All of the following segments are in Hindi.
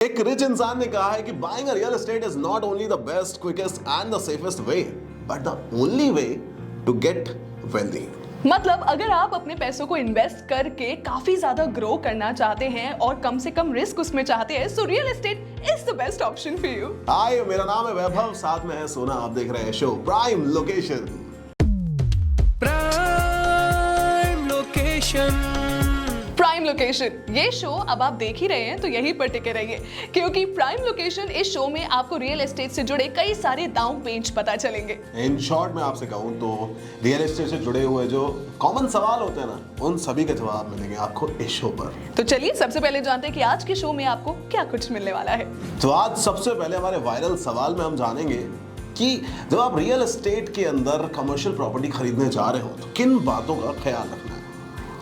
एक रिच इंसान ने कहा है कि buying a real estate is not only the best, quickest and the safest way, but the only way to get wealthy. मतलब अगर आप अपने पैसों को इन्वेस्ट करके काफी ज्यादा ग्रो करना चाहते हैं और कम से कम रिस्क उसमें चाहते हैं, so real estate is the best option for you. Hi, मेरा नाम है वैभव, साथ में है सोना। आप देख रहे हैं show prime location. Prime location, ये शो अब आप देख ही रहे हैं तो यहीं पर टिके रहिए, क्योंकि प्राइम लोकेशन इस शो में आपको रियल एस्टेट से जुड़े कई सारे दांव पेंच पता चलेंगे। इन शॉर्ट में आपसे कहूं तो रियल एस्टेट से जुड़े हुए जो कॉमन सवाल होते हैं ना, उन सभी के जवाब मिलेंगे आपको इस शो पर। तो चलिए सबसे पहले जानते हैं कि आज के शो में आपको क्या कुछ मिलने वाला है। तो आज सबसे पहले हमारे वायरल सवाल में हम जानेंगे कि जब आप रियल एस्टेट के अंदर कमर्शियल प्रॉपर्टी खरीदने जा रहे हो तो किन बातों का ख्याल रखना है।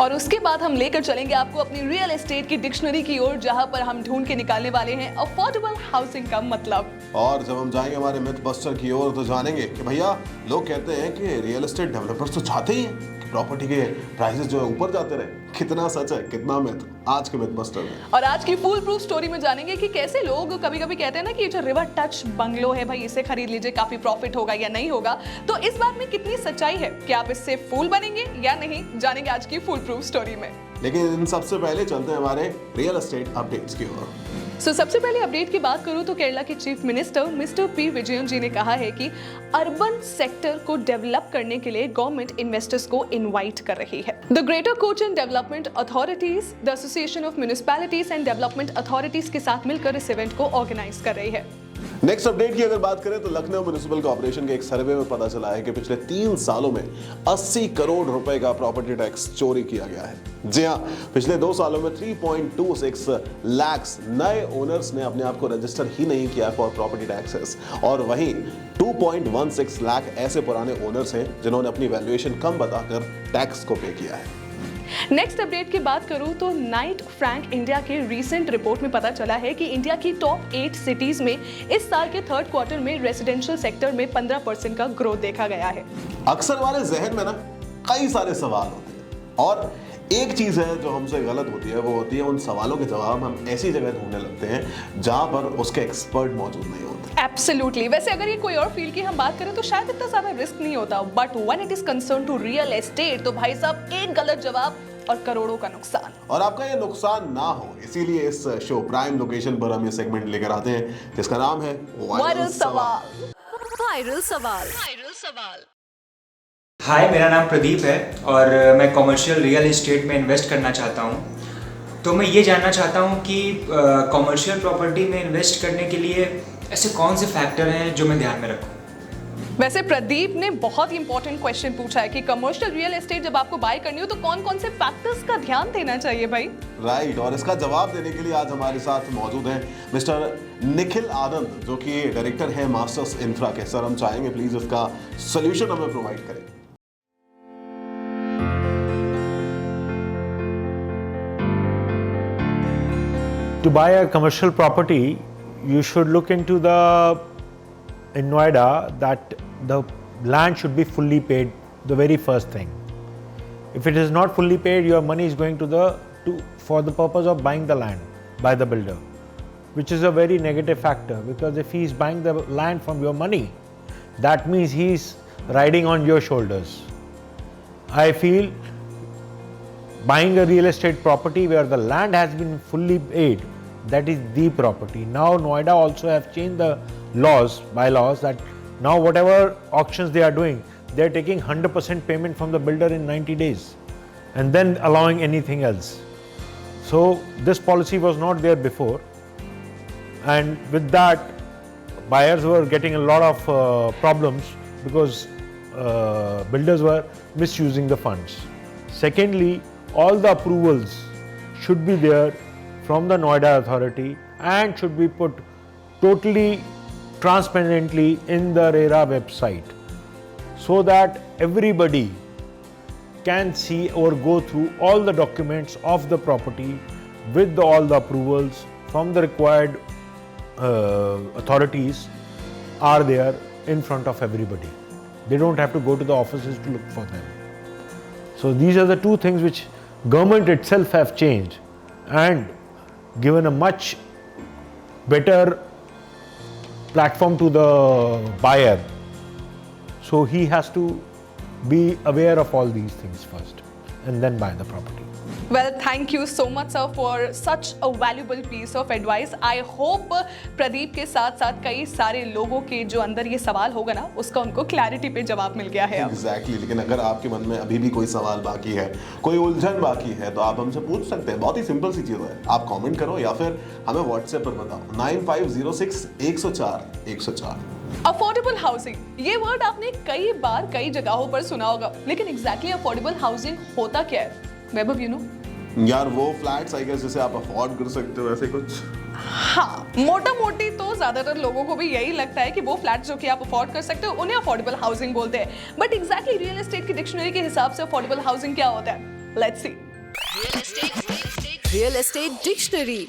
और उसके बाद हम लेकर चलेंगे आपको अपनी रियल एस्टेट की डिक्शनरी की ओर, जहां पर हम ढूंढ के निकालने वाले हैं अफोर्डेबल हाउसिंग का मतलब। और जब हम जाएंगे हमारे मिथ बस्टर की ओर तो जानेंगे कि भैया, लोग कहते हैं कि रियल एस्टेट डेवलपर्स तो चाहते ही हैं कि प्रॉपर्टी के प्राइसेस जो है ऊपर जाते रहे। कितना सच है, कितना मिथ, आज के मिथ बस्टर में। और आज की फुल प्रूफ स्टोरी में जानेंगे कि कैसे लोग कभी कभी कहते हैं ना कि ये जो रिवर टच बंगलो है भाई, इसे खरीद लीजिए, काफी प्रॉफिट होगा या नहीं होगा। तो इस बात में कितनी सच्चाई है, कि आप इससे फूल बनेंगे या नहीं, जानेंगे आज की फुल प्रूफ स्टोरी में। लेकिन इन सबसे पहले चलते हैं हमारे रियल एस्टेट अपडेट्स की ओर। सबसे पहले अपडेट की बात करूं तो केरला के chief minister mister P Vijayan ji ने कहा है कि अर्बन सेक्टर को डेवलप करने के लिए गवर्नमेंट इन्वेस्टर्स को इनवाइट कर रही है। The greater Cochin development authorities, the association of municipalities and development authorities के साथ मिलकर इस इवेंट को ऑर्गेनाइज कर रही है। नेक्स्ट अपडेट की अगर बात करें तो लखनऊ म्युनिसिपल कॉर्पोरेशन के एक सर्वे में पता चला है कि पिछले 3 सालों में 80 करोड़ रुपए का प्रॉपर्टी टैक्स चोरी किया गया है। जी हां, पिछले 2 सालों में 3.26 लाख नए ओनर्स ने अपने आप को रजिस्टर ही नहीं किया फॉर प्रॉपर्टी टैक्सेस, और वहीं 2.16 लाख ऐसे पुराने ओनर्स हैं जिन्होंने अपनी वैल्यूएशन कम बताकर टैक्स को पे किया है। नेक्स्ट अपडेट की बात करूं तो नाइट फ्रैंक इंडिया के रीसेंट रिपोर्ट में पता चला है कि इंडिया की टॉप 8 सिटीज में इस साल के 3rd क्वार्टर में रेजिडेंशियल सेक्टर में 15% का ग्रोथ देखा गया है। अक्सर हमारे जहन में ना कई सारे सवाल होते हैं, और एक चीज है जो हमसे गलत होती है, वो होती है उन सवालों के जवाब हम ऐसी जगह ढूंढने लगते हैं जहां पर उसके एक्सपर्ट मौजूद नहीं होते। एब्सोल्युटली। वैसे अगर ये कोई और फील्ड की हम बात करें तो शायद इतना ज्यादा रिस्क नहीं होता, but when it is concern to real estate तो भाई साहब एक गलत जवाब और करोड़ों का नुकसान। और आपका ये नुकसान ना हो, इसीलिए इस शो प्राइम लोकेशन पर हम ये सेगमेंट लेकर आते हैं जिसका नाम है वायरल सवाल। वायरल सवाल। हाय, मेरा नाम प्रदीप है और मैं कमर्शियल रियल एस्टेट में इन्वेस्ट करना चाहता हूँ। तो मैं ये जानना चाहता हूँ कि कमर्शियल प्रॉपर्टी में इन्वेस्ट करने के लिए ऐसे कौन से फैक्टर हैं जो मैं ध्यान में रखूँ। वैसे प्रदीप ने बहुत ही इंपॉर्टेंट क्वेश्चन पूछा है कि कमर्शियल रियल एस्टेट जब आपको बाय करनी हो तो कौन कौन से फैक्टर्स का ध्यान देना चाहिए भाई। राइट, और इसका जवाब देने के लिए आज हमारे साथ मौजूद हैं मिस्टर निखिल आनंद, जो कि डायरेक्टर है मास्टर्स इंफ्रा के। सर, हम चाहेंगे प्लीज इसका सोल्यूशन हमें प्रोवाइड करें। To buy a commercial property, you should look into in Noida that the land should be fully paid, the very first thing. If it is not fully paid, your money is going for the purpose of buying the land by the builder, which is a very negative factor, because if he is buying the land from your money, that means he is riding on your shoulders. I feel buying a real estate property where the land has been fully paid, that is the property. Now Noida also have changed the bylaws that now whatever auctions they are doing, they are taking 100% payment from the builder in 90 days and then allowing anything else. So this policy was not there before, and with that buyers were getting a lot of problems because builders were misusing the funds. Secondly, all the approvals should be there from the Noida authority and should be put totally transparently in the RERA website, so that everybody can see or go through all the documents of the property with all the approvals from the required authorities are there in front of everybody. They don't have to go to the offices to look for them. So these are the two things which government itself have changed and given a much better platform to the buyer. So he has to be aware of all these things first and then buy the property. Well, thank you so much, sir, for such a valuable piece of advice. I hope Pradeep के साथ साथ कई सारे लोगों के जो अंदर ये सवाल होगा ना, उसका उनको क्लैरिटी पे जवाब मिल गया है अब। Exactly, लेकिन अगर आपके मन में अभी भी कोई सवाल बाकी है, कोई उलझन बाकी है, तो आप हमसे पूछ सकते हैं। बहुत ही सिंपल सी चीज़ है, आप कमेंट करो या फिर हमें व्हाट्सएप पर बताओ 9506 104 104। अफोर्डेबल हाउसिंग, ये वर्ड आपने कई बार कई जगहों पर सुना होगा, लेकिन एग्जैक्टली अफोर्डेबल हाउसिंग होता क्या है? वैभव, यू नो? यार वो फ्लैट्स आई गेस जिसे आप अफोर्ड कर सकते हो, ऐसे कुछ। हाँ, मोटा मोटी तो ज्यादातर लोगों को भी यही लगता है कि वो फ्लैट जो कि आप अफोर्ड कर सकते हो उन्हें अफोर्डेबल हाउसिंग बोलते हैं। बट एग्जैक्टली रियल एस्टेट की डिक्शनरी के हिसाब से अफोर्डेबल हाउसिंग क्या होता है? Let's see. Real estate dictionary.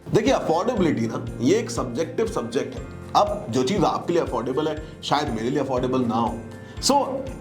देखिए, अफोर्डेबिलिटी ना ये एक सब्जेक्टिव सब्जेक्ट है। अब जो चीज आपके लिए अफोर्डेबल है शायद मेरे लिए अफोर्डेबल ना हो। So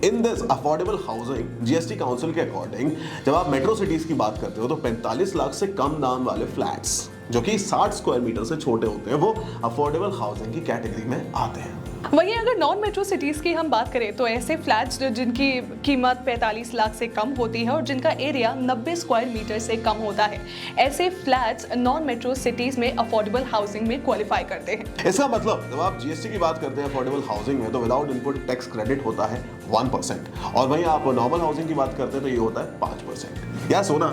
in this affordable housing, GST council के अकॉर्डिंग जब आप मेट्रो सिटीज की बात करते हो तो 45 लाख से कम दाम वाले फ्लैट्स जो कि 60 स्क्वायर मीटर से छोटे होते हैं वो अफोर्डेबल हाउसिंग की कैटेगरी में आते हैं। वहीं अगर नॉन मेट्रो सिटीज की हम बात करें तो ऐसे फ्लैट्स जिनकी कीमत 45 लाख से कम होती है और जिनका एरिया 90 स्क्वायर मीटर से कम होता है, ऐसे फ्लैट्स नॉन मेट्रो सिटीज में अफोर्डेबल हाउसिंग में क्वालिफाई करते हैं। इसका मतलब जब आप जीएसटी की बात करते हैं अफोर्डेबल हाउसिंग में तो विदाउट इनपुट टैक्स क्रेडिट होता है 1% और वहीं आप नॉर्मल हाउसिंग की बात करते हैं तो ये होता है 5%। यार सोना,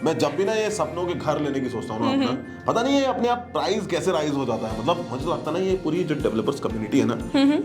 मैं जब भी ना ये सपनों के घर लेने की सोचता हूँ ना अपना, पता नहीं ये अपने आप प्राइस कैसे राइज हो जाता है। मतलब मुझे लगता है ना ये पूरी जो डेवलपर्स कम्युनिटी है ना,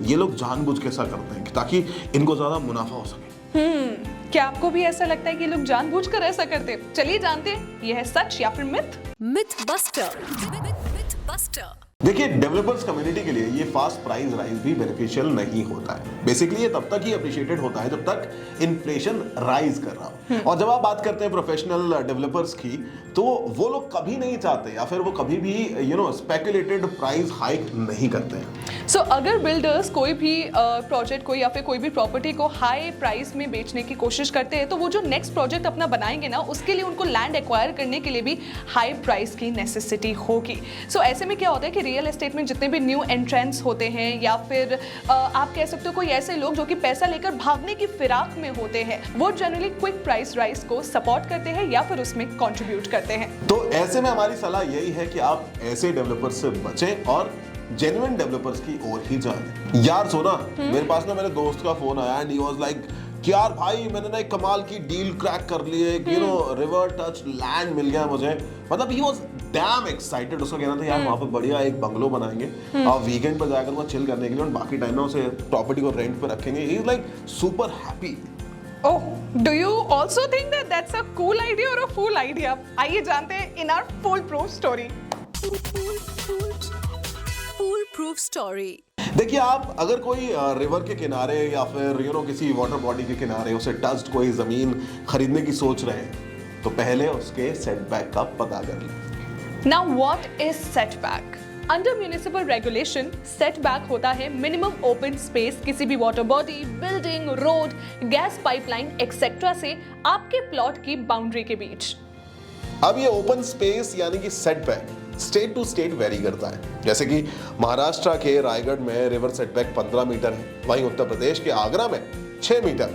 ये लोग जानबूझ के ऐसा करते हैं ताकि इनको ज्यादा मुनाफा हो सके। क्या आपको भी ऐसा लगता है कि लोग जानबूझकर ऐसा करते हैं? चलिए जानते हैं ये है सच या फिर myth. Myth buster. Myth buster. देखिए, डेवलपर्स कम्युनिटी के लिए ये फास्ट प्राइस राइज भी बेनिफिशियल नहीं होता है। बेसिकली ये तब तक ही अप्रिशिएटेड होता है जब तक इन्फ्लेशन राइज कर रहा हो। और जब आप बात करते हैं प्रोफेशनल डेवलपर्स की तो वो लोग कभी नहीं चाहते या फिर वो कभी भी स्पेकुलेटेड प्राइस हाइक नहीं करते हैं। सो अगर बिल्डर्स कोई भी प्रोजेक्ट को या फिर कोई भी प्रॉपर्टी को हाई प्राइस में बेचने की कोशिश करते हैं तो वो जो नेक्स्ट प्रोजेक्ट अपना बनाएंगे ना, उसके लिए उनको लैंड एक्वायर करने के लिए भी हाई प्राइस की नेसेसिटी होगी। सो ऐसे में क्या होता है कि रियल एस्टेट में जितने भी न्यू एंट्रेंट्स होते हैं या फिर आप कह सकते हो कोई ऐसे लोग जो कि पैसा लेकर भागने की फिराक में होते हैं, वो जनरली क्विक प्राइस राइज को सपोर्ट करते हैं या फिर उसमें कंट्रीब्यूट करते हैं। तो ऐसे में हमारी सलाह यही है कि आप ऐसे डेवलपर्स से बचें और जेन्युइन डेवलपर्स की ओर ही जाएं। यार सोना, मेरे पास ना मेरे दोस्त का फोन आया एंड ही वाज लाइक कि यार भाई मैंने ना एक कमाल की डील क्रैक कर ली है, रिवर टच लैंड मिल गया मुझे। मतलब ही वाज डैम एक्साइटेड। उसका कहना था यार वहाँ पे बढ़िया एक बंगलो बनाएंगे और वीकेंड पर जाकर वहाँ चिल करने के लिए और बाकी टाइम में उसे प्रॉपर्टी को रेंट पे रखेंगे। He is like super happy. Oh, do you also think that that's a cool idea or a fool idea? आइए जानते हैं in our foolproof story. Foolproof story. देखिए, आप अगर कोई रिवर के किनारे या फिर किसी वाटर बॉडी के किनारे उसे टच्ड कोई जमीन खरीदने की सोच रहे हैं तो पहले उसके सेटबैक का पता कर लें। Now what is setback? Under municipal regulation setback होता है मिनिमम ओपन स्पेस किसी भी water body, building, road, gas pipeline etcetera से आपके प्लॉट की बाउंड्री के बीच। अब ये ओपन स्पेस यानी कि setback state to state vary करता है। जैसे कि महाराष्ट्र के रायगढ़ में रिवर सेटबैक 15 मीटर है, वहीं उत्तर प्रदेश के आगरा में 6 मीटर।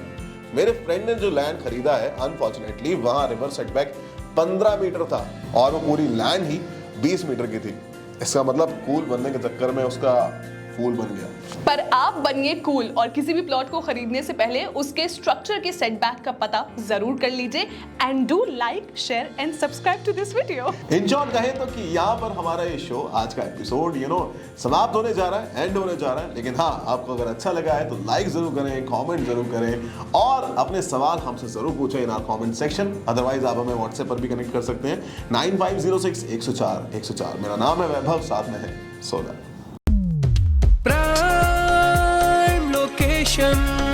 मेरे फ्रेंड ने जो लैंड खरीदा है अनफॉर्चुनेटली वहां रिवर सेटबैक 15 मीटर था और वो पूरी लैंड ही 20 मीटर की थी। इसका मतलब कूल बनने के चक्कर में उसका फूल बन गया। पर आप बनिए कूल और किसी भी प्लॉट को खरीदने से पहले उसके स्ट्रक्चर के सेटबैक का पता जरूर कर लीजिए and do like, share and subscribe to this video. In short कहें तो कि यहाँ पर हमारा ये शो आज का एपिसोड समाप्त होने जा रहा है, एंड होने जा रहा है। लेकिन हाँ, आपको अगर अच्छा लगा है तो लाइक जरूर करें, कमेंट जरूर करें और अपने सवाल हमसे जरूर पूछें in our comment section. Otherwise आप हमें व्हाट्सएप पर भी कनेक्ट कर सकते हैं 9506 104 104। मेरा नाम है वैभव, साथ में है सोना। Prime location.